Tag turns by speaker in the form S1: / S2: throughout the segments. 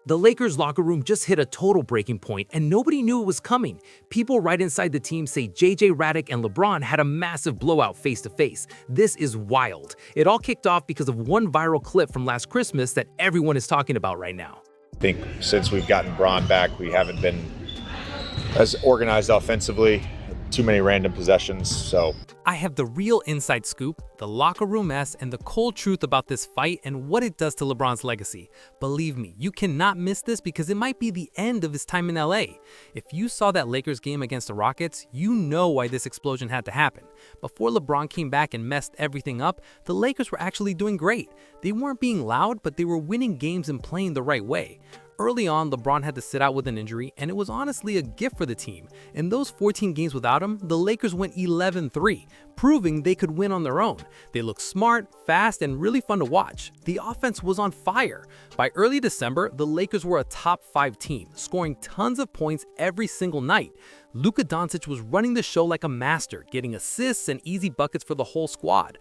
S1: The Lakers locker room just hit a total breaking point and nobody knew it was coming. People right inside the team say JJ Redick and LeBron had a massive blowout face-to-face. This is wild. It all kicked off because of one viral clip from last Christmas that everyone is talking about right now.
S2: I think since we've gotten Bron back, we haven't been as organized offensively. Too many random possessions, so
S1: I have the real inside scoop, the locker room mess, and the cold truth about this fight and what it does to LeBron's legacy. Believe me, you cannot miss this because it might be the end of his time in LA. If you saw that Lakers game against the Rockets, you know why this explosion had to happen. Before LeBron came back and messed everything up, the Lakers were actually doing great. They weren't being loud, but they were winning games and playing the right way. Early on, LeBron had to sit out with an injury, and it was honestly a gift for the team. In those 14 games without him, the Lakers went 11-3, proving they could win on their own. They looked smart, fast, and really fun to watch. The offense was on fire. By early December, the Lakers were a top 5 team, scoring tons of points every single night. Luka Donic was running the show like a master, getting assists and easy buckets for the whole squad.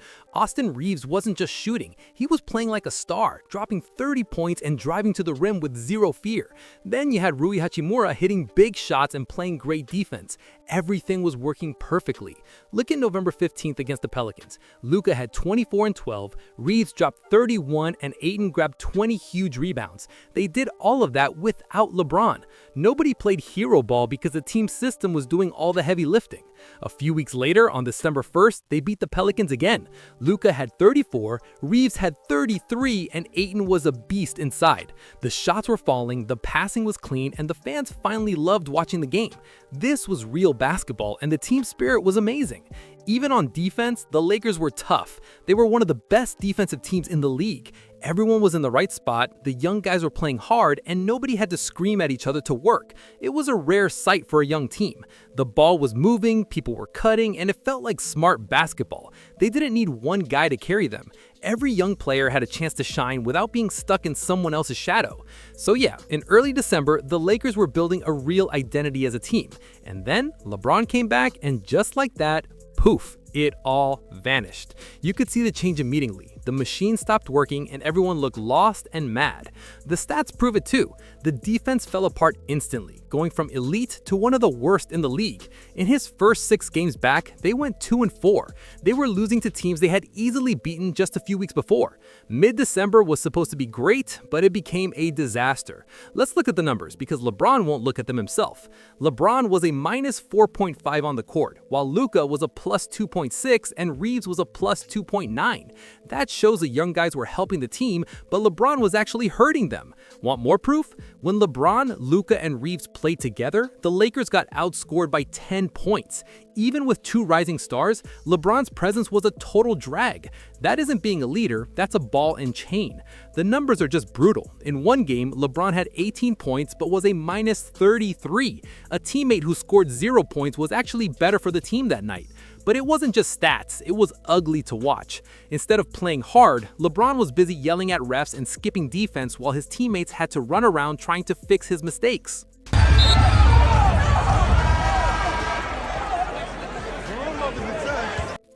S1: Reaves wasn't just shooting, he was playing like a star, dropping 30 points and driving to the rim with zero fear. Then you had Rui Hachimura hitting big shots and playing great defense. Everything was working perfectly. Look at November 15th against the Pelicans. Luka had 24 and 12, Reaves dropped 31, and Ayton grabbed 20 huge rebounds. They did all of that without LeBron. Nobody played hero ball because the team system was doing all the heavy lifting. A few weeks later, on December 1st, they beat the Pelicans again. Luka had 34, Reaves had 33, and Ayton was a beast inside. The shots were falling, the passing was clean, and the fans finally loved watching the game. This was real basketball, and the team spirit was amazing. Even on defense, the Lakers were tough. They were one of the best defensive teams in the league. Everyone was in the right spot, the young guys were playing hard, and nobody had to scream at each other to work. It was a rare sight for a young team. The ball was moving, people were cutting, and it felt like smart basketball. They didn't need one guy to carry them. Every young player had a chance to shine without being stuck in someone else's shadow. So yeah, in early December, the Lakers were building a real identity as a team. And then LeBron came back, and just like that, poof, it all vanished. You could see the change immediately. The machine stopped working and everyone looked lost and mad. The stats prove it too. The defense fell apart instantly, going from elite to one of the worst in the league. In his first 6 games back, they went 2-4. They were losing to teams they had easily beaten just a few weeks before. Mid-December was supposed to be great, but it became a disaster. Let's look at the numbers because LeBron won't look at them himself. LeBron was a minus 4.5 on the court, while Luka was a plus 2.6 and Reaves was a plus 2.9. That shows the young guys were helping the team, but LeBron was actually hurting them. Want more proof? When LeBron, Luka, and Reaves played together, the Lakers got outscored by 10 points. Even with 2 rising stars, LeBron's presence was a total drag. That isn't being a leader, that's a ball and chain. The numbers are just brutal. In one game, LeBron had 18 points but was a minus 33. A teammate who scored 0 points was actually better for the team that night. But it wasn't just stats, it was ugly to watch. Instead of playing hard, LeBron was busy yelling at refs and skipping defense while his teammates had to run around trying to fix his mistakes.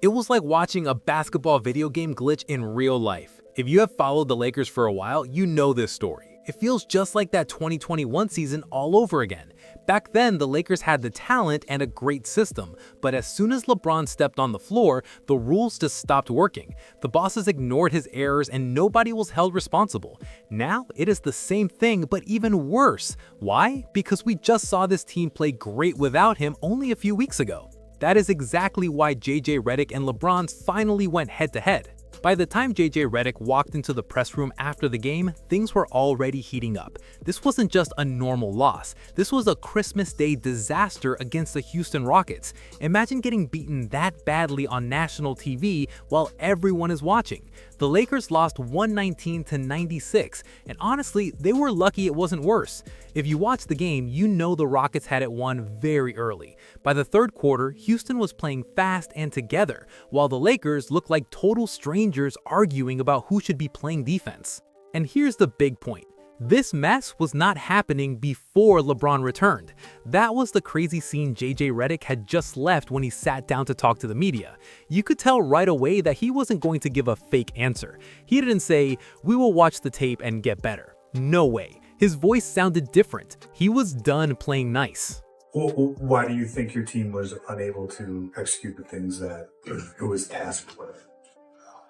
S1: It was like watching a basketball video game glitch in real life. If you have followed the Lakers for a while, you know this story. It feels just like that 2021 season all over again. Back then, the Lakers had the talent and a great system, but as soon as LeBron stepped on the floor, the rules just stopped working. The bosses ignored his errors and nobody was held responsible. Now, it is the same thing, but even worse. Why? Because we just saw this team play great without him only a few weeks ago. That is exactly why JJ Redick and LeBron finally went head-to-head. By the time JJ Redick walked into the press room after the game, things were already heating up. This wasn't just a normal loss. This was a Christmas Day disaster against the Houston Rockets. Imagine getting beaten that badly on national TV while everyone is watching. The Lakers lost 119-96, and honestly, they were lucky it wasn't worse. If you watched the game, you know the Rockets had it won very early. By the third quarter, Houston was playing fast and together, while the Lakers looked like total strangers arguing about who should be playing defense. And here's the big point. This mess was not happening before LeBron returned. That was the crazy scene JJ Redick had just left when he sat down to talk to the media. You could tell right away that he wasn't going to give a fake answer. He didn't say, "We will watch the tape and get better." No way. His voice sounded different. He was done playing nice.
S3: Well, why do you think your team was unable to execute the things that it was tasked with?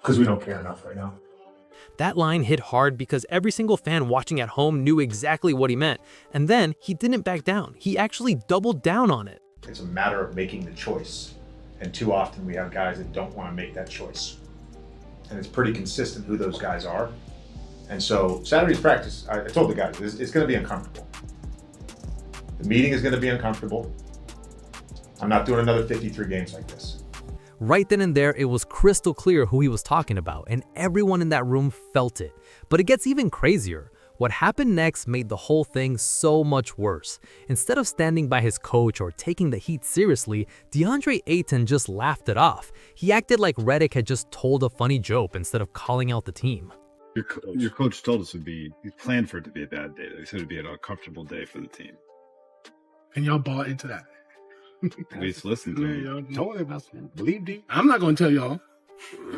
S3: Because we don't care enough right now.
S1: That line hit hard because every single fan watching at home knew exactly what he meant. And then he didn't back down. He actually doubled down on it.
S2: It's a matter of making the choice. And too often we have guys that don't want to make that choice. And it's pretty consistent who those guys are. And so Saturday's practice, I told the guys, it's going to be uncomfortable. The meeting is going to be uncomfortable. I'm not doing another 53 games like this.
S1: Right then and there, it was crystal clear who he was talking about, and everyone in that room felt it. But it gets even crazier. What happened next made the whole thing so much worse. Instead of standing by his coach or taking the heat seriously, DeAndre Ayton just laughed it off. He acted like Redick had just told a funny joke instead of calling out the team.
S4: Your coach told us he planned for it to be a bad day. He said it'd be an uncomfortable day for the team.
S5: And y'all bought into that.
S4: At least listen to me.
S5: Y'all told him, believed him. I'm not going to tell y'all.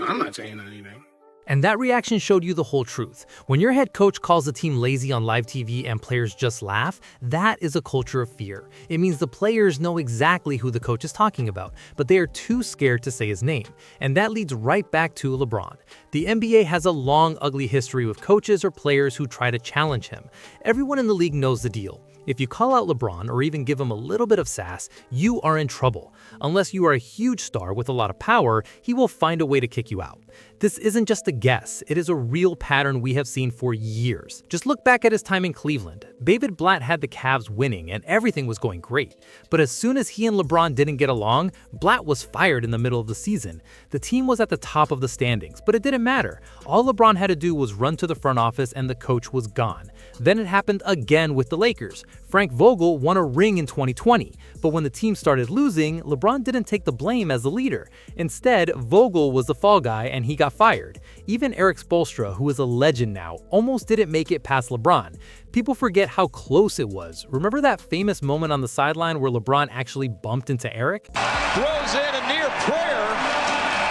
S5: I'm not saying anything.
S1: And that reaction showed you the whole truth. When your head coach calls the team lazy on live TV and players just laugh, that is a culture of fear. It means the players know exactly who the coach is talking about, but they are too scared to say his name. And that leads right back to LeBron. The NBA has a long, ugly history with coaches or players who try to challenge him. Everyone in the league knows the deal. If you call out LeBron or even give him a little bit of sass, you are in trouble. Unless you are a huge star with a lot of power, he will find a way to kick you out. This isn't just a guess, it is a real pattern we have seen for years. Just look back at his time in Cleveland. David Blatt had the Cavs winning and everything was going great. But as soon as he and LeBron didn't get along, Blatt was fired in the middle of the season. The team was at the top of the standings, but it didn't matter. All LeBron had to do was run to the front office and the coach was gone. Then it happened again with the Lakers. Frank Vogel won a ring in 2020, but when the team started losing, LeBron didn't take the blame as the leader. Instead, Vogel was the fall guy and he got fired. Even Eric Spoelstra, who is a legend now, almost didn't make it past LeBron. People forget how close it was. Remember that famous moment on the sideline where LeBron actually bumped into Eric?
S6: Throws in a near prayer.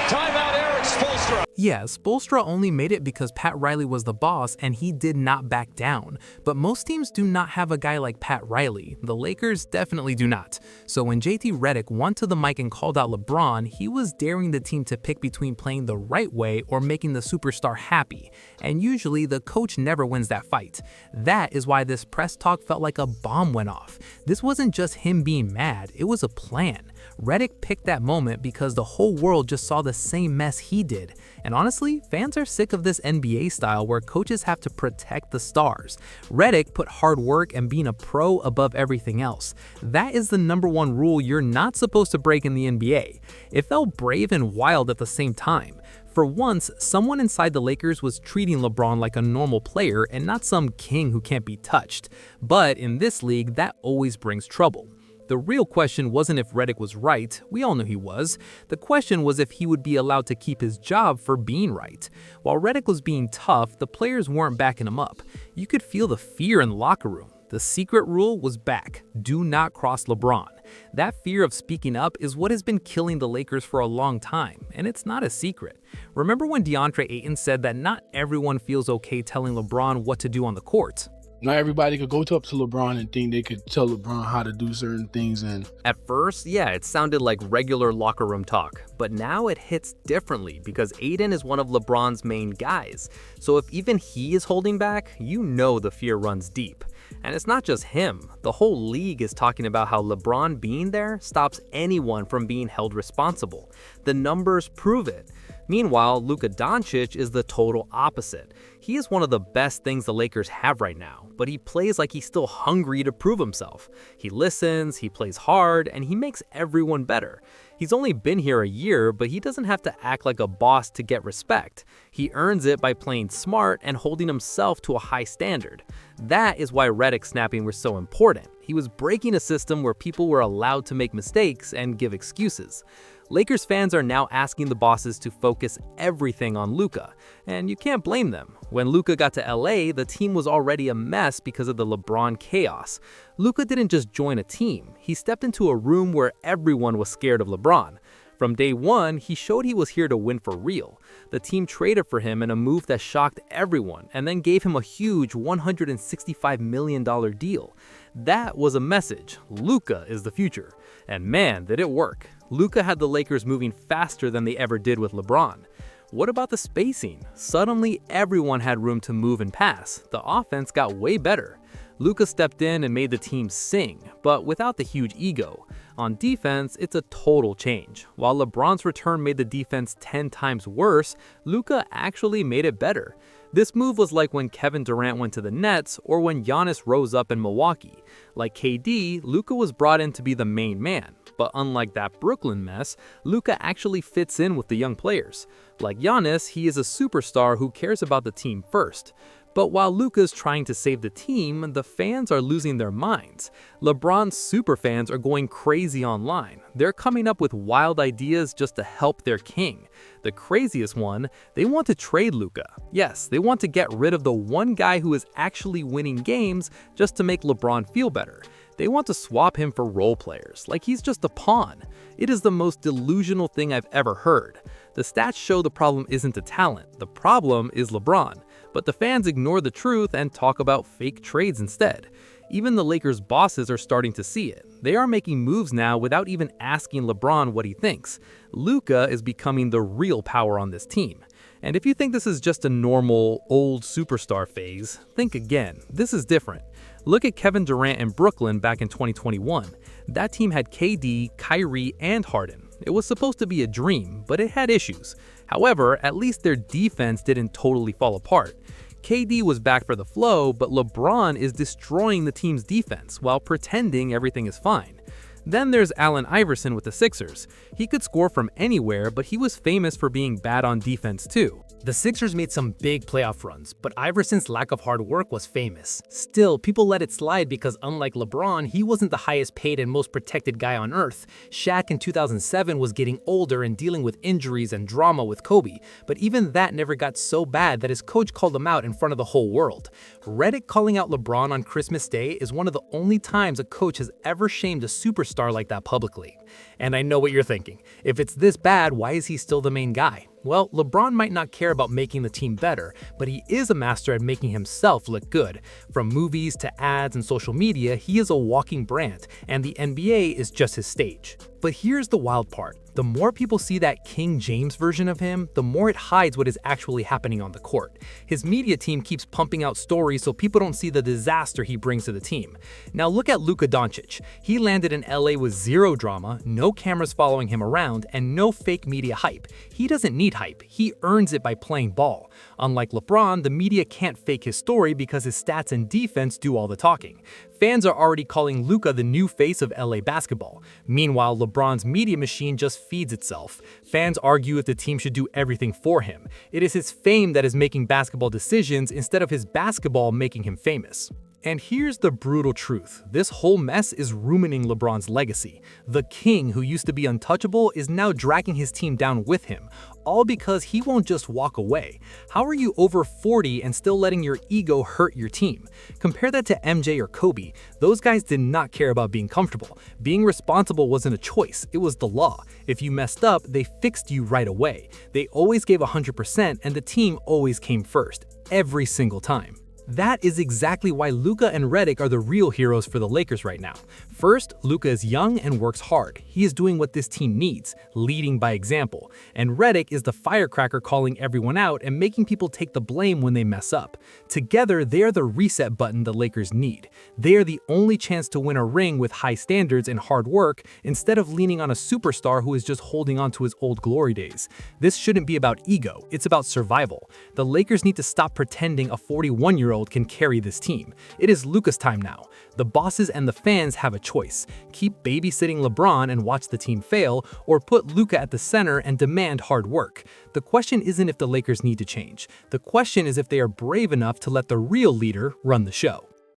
S6: Timeout, Eric Spoelstra.
S1: Yeah, Spoelstra only made it because Pat Riley was the boss and he did not back down. But most teams do not have a guy like Pat Riley. The Lakers definitely do not. So when JT Redick went to the mic and called out LeBron, he was daring the team to pick between playing the right way or making the superstar happy. And usually the coach never wins that fight. That is why this press talk felt like a bomb went off. This wasn't just him being mad, it was a plan. Redick picked that moment because the whole world just saw the same mess he did. And honestly, fans are sick of this NBA style where coaches have to protect the stars. Redick put hard work and being a pro above everything else. That is the #1 rule you're not supposed to break in the NBA. It felt brave and wild at the same time. For once, someone inside the Lakers was treating LeBron like a normal player and not some king who can't be touched. But in this league, that always brings trouble. The real question wasn't if Redick was right, we all knew he was. The question was if he would be allowed to keep his job for being right. While Redick was being tough, the players weren't backing him up. You could feel the fear in the locker room. The secret rule was back: do not cross LeBron. That fear of speaking up is what has been killing the Lakers for a long time, and it's not a secret. Remember when DeAndre Ayton said that not everyone feels okay telling LeBron what to do on the court?
S5: Not everybody could go up to LeBron and think they could tell LeBron how to do certain things. And
S1: at first, yeah, it sounded like regular locker room talk, but now it hits differently because Ayton is one of LeBron's main guys. So if even he is holding back, you know the fear runs deep. And it's not just him. The whole league is talking about how LeBron being there stops anyone from being held responsible. The numbers prove it. Meanwhile, Luka Donic is the total opposite. He is one of the best things the Lakers have right now, but he plays like he's still hungry to prove himself. He listens, he plays hard, and he makes everyone better. He's only been here a year, but he doesn't have to act like a boss to get respect. He earns it by playing smart and holding himself to a high standard. That is why Redick snapping was so important. He was breaking a system where people were allowed to make mistakes and give excuses. Lakers fans are now asking the bosses to focus everything on Luka, and you can't blame them. When Luka got to LA, the team was already a mess because of the LeBron chaos. Luka didn't just join a team, he stepped into a room where everyone was scared of LeBron. From day one, he showed he was here to win for real. The team traded for him in a move that shocked everyone and then gave him a huge $165 million deal. That was a message. Luka is the future. And man, did it work. Luka had the Lakers moving faster than they ever did with LeBron. What about the spacing? Suddenly, everyone had room to move and pass. The offense got way better. Luka stepped in and made the team sing, but without the huge ego. On defense, it's a total change. While LeBron's return made the defense 10 times worse, Luka actually made it better. This move was like when Kevin Durant went to the Nets or when Giannis rose up in Milwaukee. Like KD, Luka was brought in to be the main man. But unlike that Brooklyn mess, Luka actually fits in with the young players. Like Giannis, he is a superstar who cares about the team first. But while Luka's trying to save the team, the fans are losing their minds. LeBron's superfans are going crazy online. They're coming up with wild ideas just to help their king. The craziest one, they want to trade Luka. Yes, they want to get rid of the one guy who is actually winning games just to make LeBron feel better. They want to swap him for role players, like he's just a pawn. It is the most delusional thing I've ever heard. The stats show the problem isn't the talent, the problem is LeBron. But the fans ignore the truth and talk about fake trades instead. Even the Lakers' bosses are starting to see it. They are making moves now without even asking LeBron what he thinks. Luka is becoming the real power on this team. And if you think this is just a normal, old superstar phase, think again. This is different. Look at Kevin Durant in Brooklyn back in 2021. That team had KD, Kyrie, and Harden. It was supposed to be a dream, but it had issues. However, at least their defense didn't totally fall apart. KD was back for the flow, but LeBron is destroying the team's defense while pretending everything is fine. Then there's Allen Iverson with the Sixers. He could score from anywhere, but he was famous for being bad on defense too.
S7: The Sixers made some big playoff runs, but Iverson's lack of hard work was famous. Still, people let it slide because unlike LeBron, he wasn't the highest paid and most protected guy on earth. Shaq in 2007 was getting older and dealing with injuries and drama with Kobe, but even that never got so bad that his coach called him out in front of the whole world. Redick calling out LeBron on Christmas Day is one of the only times a coach has ever shamed a superstar like that publicly. And I know what you're thinking. If it's this bad, why is he still the main guy? Well, LeBron might not care about making the team better, but he is a master at making himself look good. From movies to ads and social media, he is a walking brand, and the NBA is just his stage. But here's the wild part. The more people see that King James version of him, the more it hides what is actually happening on the court. His media team keeps pumping out stories so people don't see the disaster he brings to the team. Now look at Luka Doncic. He landed in LA with zero drama, no cameras following him around, and no fake media hype. He doesn't need hype. He earns it by playing ball. Unlike LeBron, the media can't fake his story because his stats and defense do all the talking. Fans are already calling Luka the new face of LA basketball. Meanwhile, LeBron's media machine just feeds itself. Fans argue if the team should do everything for him. It is his fame that is making basketball decisions instead of his basketball making him famous. And here's the brutal truth. This whole mess is ruining LeBron's legacy. The king who used to be untouchable is now dragging his team down with him, all because he won't just walk away. How are you over 40 and still letting your ego hurt your team? Compare that to MJ or Kobe. Those guys did not care about being comfortable. Being responsible wasn't a choice, it was the law. If you messed up, they fixed you right away. They always gave 100% and the team always came first, every single time. That is exactly why Luka and Redick are the real heroes for the Lakers right now. First, Luka is young and works hard. He is doing what this team needs, leading by example. And Redick is the firecracker calling everyone out and making people take the blame when they mess up. Together, they are the reset button the Lakers need. They are the only chance to win a ring with high standards and hard work instead of leaning on a superstar who is just holding on to his old glory days. This shouldn't be about ego, it's about survival. The Lakers need to stop pretending a 41-year-old can carry this team. It is Luka's time now. The bosses and the fans have a choice. Keep babysitting LeBron and watch the team fail, or put Luka at the center and demand hard work. The question isn't if the Lakers need to change. The question is if they are brave enough to let the real leader run the show.